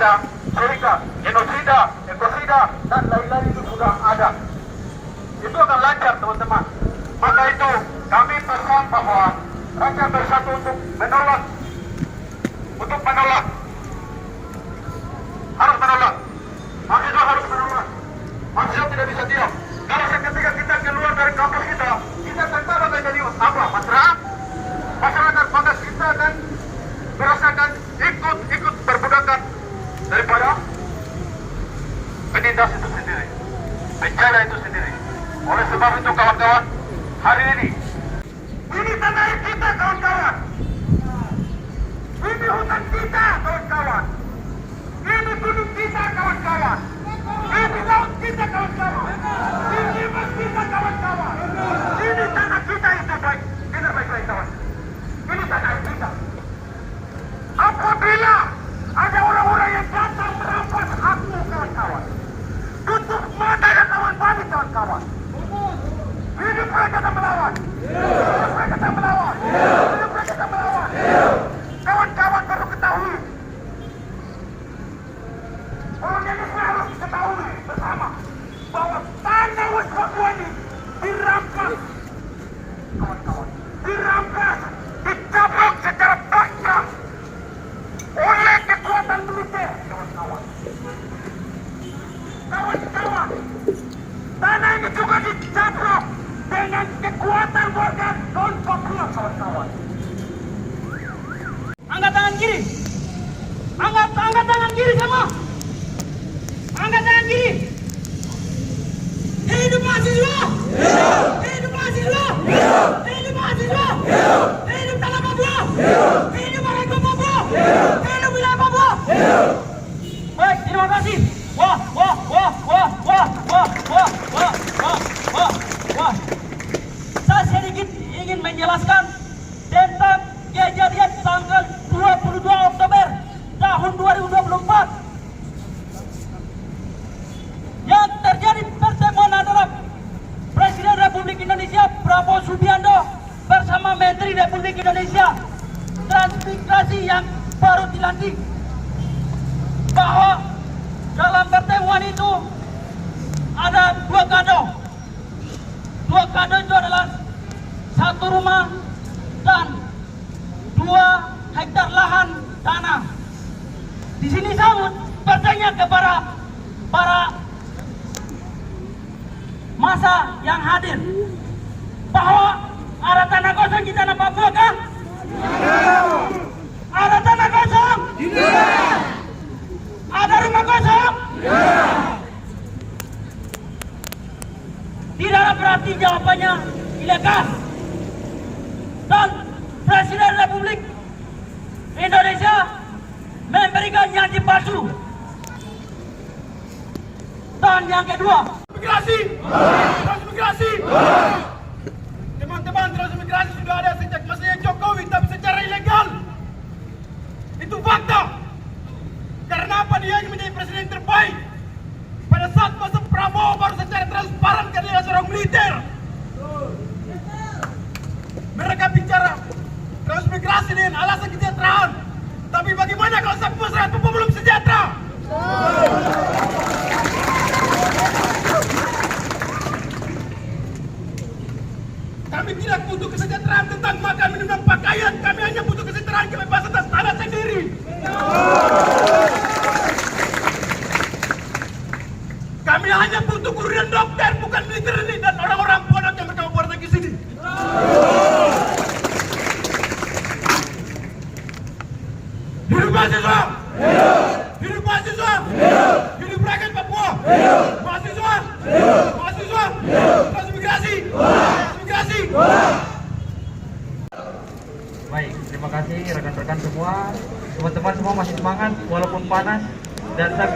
ada, sehingga genosida, ekosida, dan lain-lain itu sudah ada. Itu akan lancar, teman-teman. Maka itu kami pesan bahwa rakyat bersatu untuk menolak, harus menolak. Mahasiswa harus menolak. Mahasiswa tidak bisa diam. Kalau ketika kita keluar dari kampus kita tetap akan jadi apa? Masyarakat, maka kita akan merasakan ikut perbudakan daripada penindas itu sendiri, penjara itu sendiri. Oleh sebab itu kawan-kawan, hari ini tanah kita kawan-kawan, ini hutan kita kawan-kawan, ini gunung kita kawan-kawan, ini laut kita kawan-kawan, ini emas kita kawan-kawan, ini tanah kita itu baik, kita baik-baik kawan, ini tanah kita. Apabila ada orang-orang yang datang merampas hakmu kawan-kawan, tutup mata dan lawan balik kawan-kawan. Hidup mereka tak melawan. Hidup mereka tak melawan. Hidup mereka tak melawan. Kawan-kawan perlu ketahui, orang Indonesia harus ketahui bersama bahwa tanah West Papua ini dirampas, kawan-kawan, dirampas, dicaplok secara paksa oleh kekuatan militer, kawan-kawan. Kawan-kawan, tanah ini juga dicaplok dengan kekuatan warga non-Papua, kawan-kawan. Angkat tangan kiri. Angkat tangan kiri semua. Angkat tangan kiri. Hidup mahasiswa. Hidup mahasiswa. Hidup mahasiswa. Hidup tanah Papua. Hidup Merdeka Papua. Hidup wilayah Papua. Baik, terima kasih. Wah. Saya sedikit ingin menjelaskan tentang kejadian tanggal 22 Oktober tahun 2024 yang terjadi. Pertemuan antara Presiden Republik Indonesia Prabowo Subianto bersama Menteri Republik Indonesia Transmigrasi yang baru dilantik, bahwa dalam pertemuan itu ada dua kado. Dua kado itu adalah satu rumah dan 2 hektar lahan tanah. Di sini saya bertanya kepada para masa yang hadir bahwa ada tanah kosong di tanah Papua kah? Ada tanah kosong? Ada rumah kosong? Tidak berarti jawabannya ilegal. Dan Presiden Republik Indonesia memberikan janji palsu. Dan yang kedua, transmigrasi. Teman-teman, transmigrasi sudah ada sejak masanya Jokowi, tapi secara ilegal. Itu fakta. Karena apa? Dia ingin menjadi presiden terbaik. Pada saat masa Prabowo baru secara transparan karena dia seorang militer. Mereka bicara transmigrasi dengan alasan kesejahteraan. Tapi bagaimana kalau masyarakat Papua belum sejahtera? Kami tidak butuh kesejahteraan tentang makan, minum, dan pakaian. Kami hanya butuh kesejahteraan kebebasan atas tanah sendiri. Kami hanya butuh guru dan dokter, bukan militer ini dan orang-orang bodoh yang berkabar lagi sini. Hidup mahasiswa! Hidup mahasiswa! Hidup rakyat Papua! Mahasiswa! Transmigrasi! Baik, terima kasih rekan-rekan semua. Teman-teman semua masih semangat walaupun panas, dan saya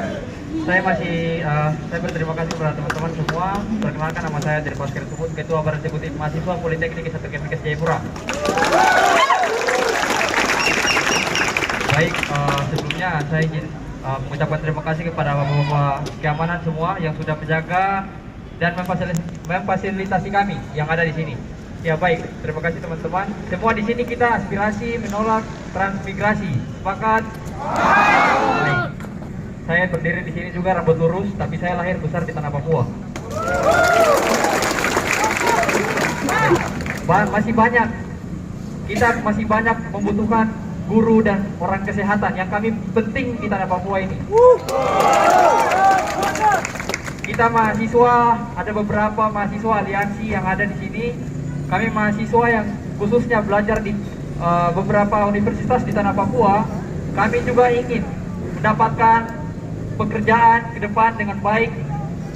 berterima kasih kepada teman-teman semua. Perkenalkan, nama saya Dirk Oscar Subut, Ketua Badan Eksekutif Mahasiswa Politeknik Satu Kemenkes Jayapura. Baik, sebelumnya saya ingin mengucapkan terima kasih kepada bapak-bapak keamanan semua yang sudah menjaga dan memfasilitasi kami yang ada di sini. Ya baik, terima kasih teman-teman. Semua di sini kita aspirasi menolak transmigrasi. Sepakat? Baik. saya berdiri di sini juga rambut lurus, tapi saya lahir besar di tanah Papua. Masih banyak, kita masih banyak membutuhkan guru dan orang kesehatan yang kami penting di tanah Papua ini. Kita mahasiswa, ada beberapa mahasiswa aliansi yang ada di sini. Kami mahasiswa yang khususnya belajar di beberapa universitas di tanah Papua. Kami juga ingin mendapatkan pekerjaan ke depan dengan baik,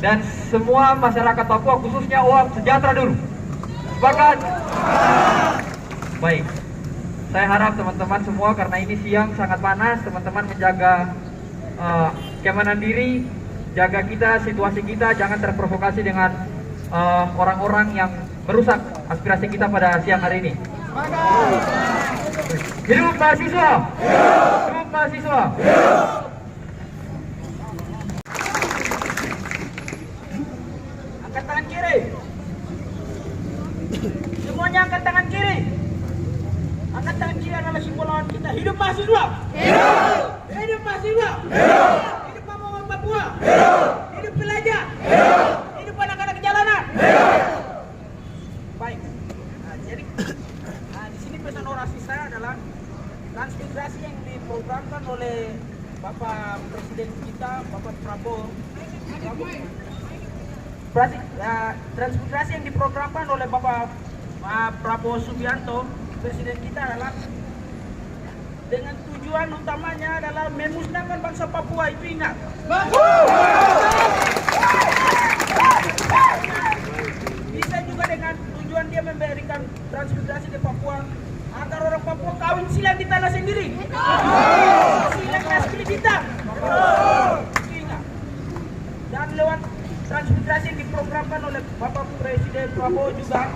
dan semua masyarakat Papua khususnya OAP sejahtera dulu. Sepakat? Baik. Saya harap teman-teman semua, karena ini siang sangat panas, teman-teman menjaga keamanan diri, jaga kita, situasi kita, jangan terprovokasi dengan orang-orang yang merusak aspirasi kita pada siang hari ini. Hidup mahasiswa! Hidup mahasiswa! Angkat tangan kiri. Semuanya angkat tangan kiri. Angkat tangan kiri adalah simbol lawan kita. Hidup mahasiswa. Hidup. Hidup mahasiswa. Hidup. Hidup Mama Papua. Hidup. Hidup pelajar. Hidup. Hidup anak-anak jalanan. Hidup. Baik. Jadi di sini pesan orasi saya adalah transmigrasi yang diprogramkan oleh Bapak Presiden kita, Bapak Prabowo. Transmigrasi yang diprogramkan oleh Bapak Prabowo Subianto, Presiden kita, adalah dengan tujuan utamanya adalah memusnahkan bangsa Papua. Itu ingat. Bisa juga dengan tujuan dia memberikan transmigrasi di Papua agar orang Papua kawin silang di tanah sendiri. Silang asli kita. Itu ingat. Dan lewat transmigrasi yang diprogramkan oleh Bapak Presiden Prabowo juga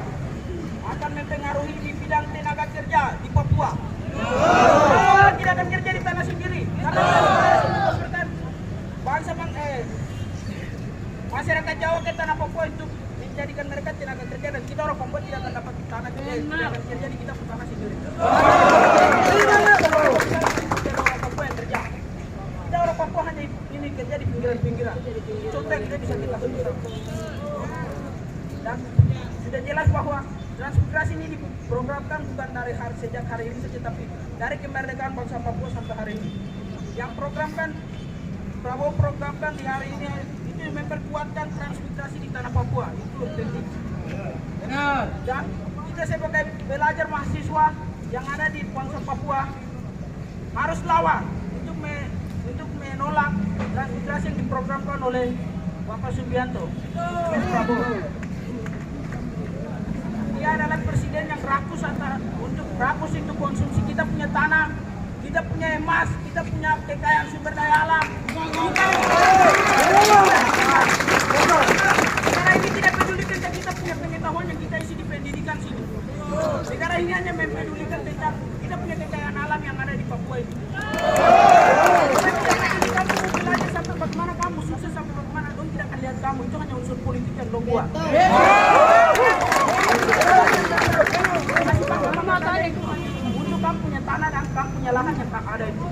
akan mempengaruhi di bidang tenaga kerja di Papua. Papua tidak akan kerja di tanah sendiri karena masyarakat Jawa ke tanah Papua untuk menjadikan mereka tenaga kerja, dan kita orang Papua tidak akan dapat tanah kerja, tidak akan kerja di kita tanah sendiri. Orang Papua yang kerja. Kita orang Papua hanya ini kerja di pinggiran-pinggiran. Contoh kita bisa kita sebutkan. Dan sudah jelas bahwa transmigrasi ini diprogramkan bukan dari sejak hari ini saja, tapi dari kemerdekaan bangsa Papua sampai hari ini. Yang Prabowo programkan di hari ini itu memperkuatkan transmigrasi di tanah Papua. Itu penting. Dan kita sebagai pelajar mahasiswa yang ada di bangsa Papua harus lawan untuk menolak transmigrasi yang diprogramkan oleh Bapak Subianto, Prabowo. Dia adalah presiden yang rakus itu konsumsi kita punya tanah, kita punya emas, kita punya kekayaan sumber daya alam. Negara ini tidak peduli tentang kita punya pengetahuan yang kita isi di pendidikan sini. Negara ini hanya mempedulikan tentang kita punya kekayaan alam yang ada di Papua ini. Kamu belajar sampai bagaimana kamu sukses, sampai bagaimana dong tidak akan lihat kamu, itu hanya unsur politik yang dong buat. Untuk kamu punya tanah dan kamu punya lahan yang tak ada itu.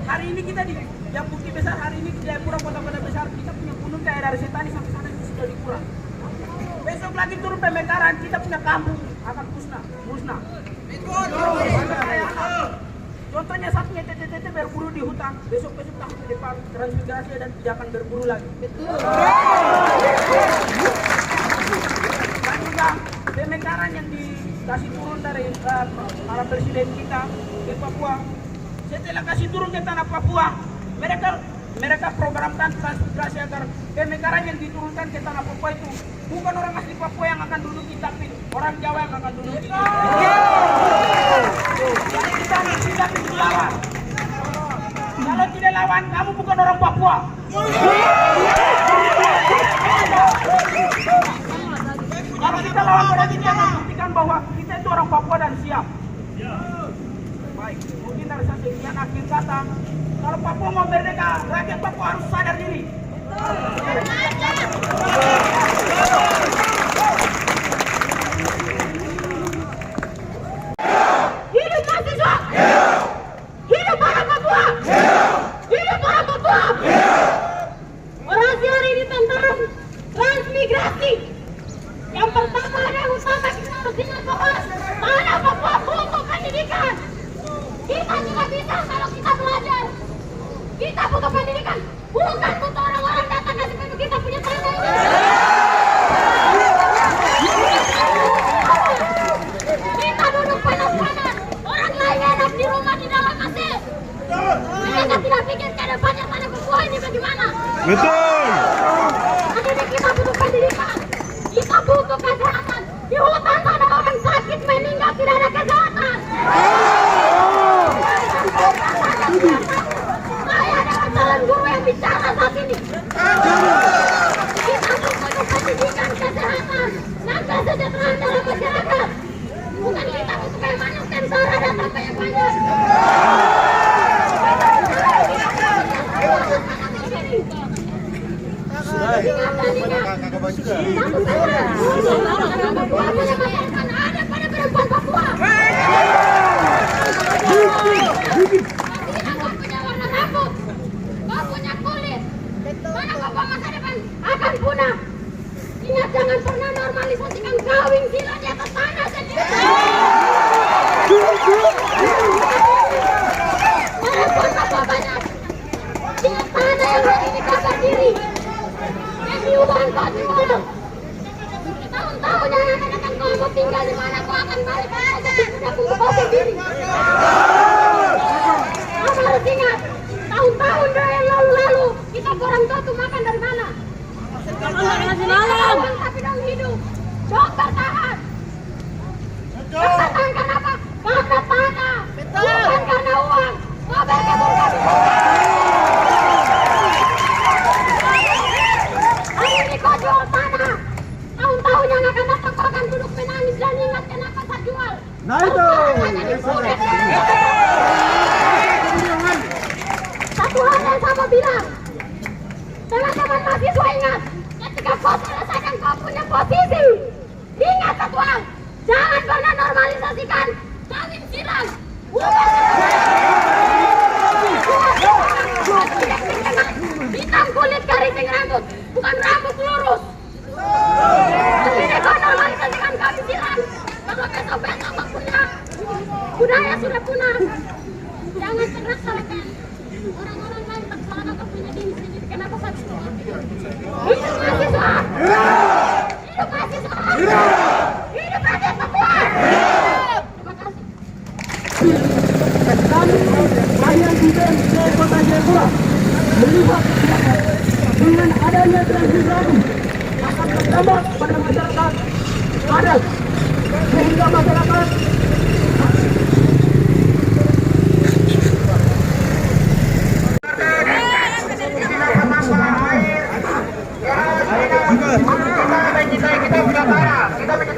Hari ini kita di yang bukti besar, hari ini di Jayapura, kota-kota besar, kita punya gunung kayak dari Setani sampai sana itu sudah dikurang. Besok lagi turun pemekaran, kita punya kampung akan musnah. Contohnya satunya tete berburu di hutan, besok tahun ke depan transmigrasi dan tidak akan berburu lagi. Dan juga pemekaran yang dikasih turun dari para presiden kita ke Papua, setelah kasih turun ke tanah Papua, mereka programkan transmigrasi agar pemekaran yang diturunkan ke tanah Papua itu bukan orang asli Papua yang akan duduki, tapi orang Jawa yang akan duduki. Jadi kita harus lawan. Kalau tidak lawan, kamu bukan orang Papua. Kalau kita lawan, berarti kita akan buktikan bahwa kita itu orang Papua dan siap. Baik, mungkin dari sekian akhir kata, kalau Papua mau merdeka, rakyat Papua harus sadar diri. Hidup mahasiswa! Hidup orang Papua! Hidup orang Papua! Kita juga bisa kalau kita belajar. Kita butuh pendidikan, bukan butuh orang-orang datang kasih penuh kita punya tanah ini. Kita duduk panas-panas, orang lain enak di rumah di dalam AC. Mereka tidak pikir ke depannya tanah Papua ini bagaimana. Betul. Jadi kita butuh pendidikan, kita butuh kesehatan. Di hutan ada orang sakit meninggal tidak ada kesehatan. Saya adalah calon guru yang bicara saat ini. Kita butuh pendidikan, kesehatan, dan kesejahteraan dalam masyarakat. Bukan kita butuh kayak manusia tentara datang kayak banyak. Ada pada perempuan Papua. Kau punya warna rambut, kau punya kulit, mana Papua masa depan akan punah. Ingat, jangan pernah normalisasikan kawin gila di atas tanah sendiri. Perempuan Papua banyak di tanah yang hari ini kabar diri. Yang diubah kau jual. Tahun-tahun yang akan datang kau mau tinggal di mana, kau akan balik aja. Sudah tunggu kau sendiri. Kamu harus ingat, tahun-tahun yang lalu kita orang tua tuh makan dari mana? Malam. Tapi dong hidup. Dong bertahan. Bertahan kenapa? Karena tanah. Bukan karena uang. Kau berkebun kami. Hari ini kau jual tanah. Tahun-tahun yang akan datang kau akan duduk menangis dan ingat kenapa saya jual. Nah itu. Satu hal yang sama bilang, teman-teman mahasiswa ingat, ketika kau selesaikan kau punya posisi, ingat satu hal, jangan pernah normalisasikan kawin silang. Hitam kulit keriting rambut, bukan rambut lurus. Jadi kau normalisasikan kawin silang. Kalau besok-besok kau punya budaya sudah punah, jangan pernah salahkan orang-orang lain terpelana kau punya diri sendiri. Kenapa saya hidup mahasiswa? Hidup mahasiswa! Hidup rakyat Papua! Terima kasih. Kami rakyat juga di Kota Jayapura melihat dengan adanya transmigrasi akan berdampak pada masyarakat adat, sehingga masyarakat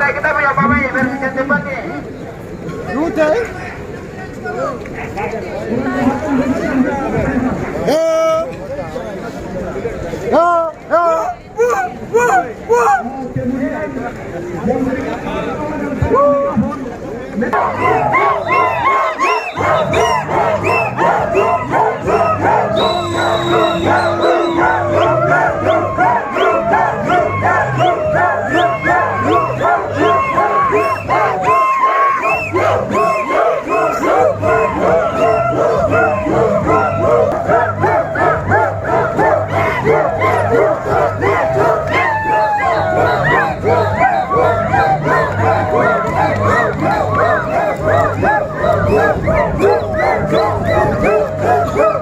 kita punya pamai versi cepat nih. rute Go!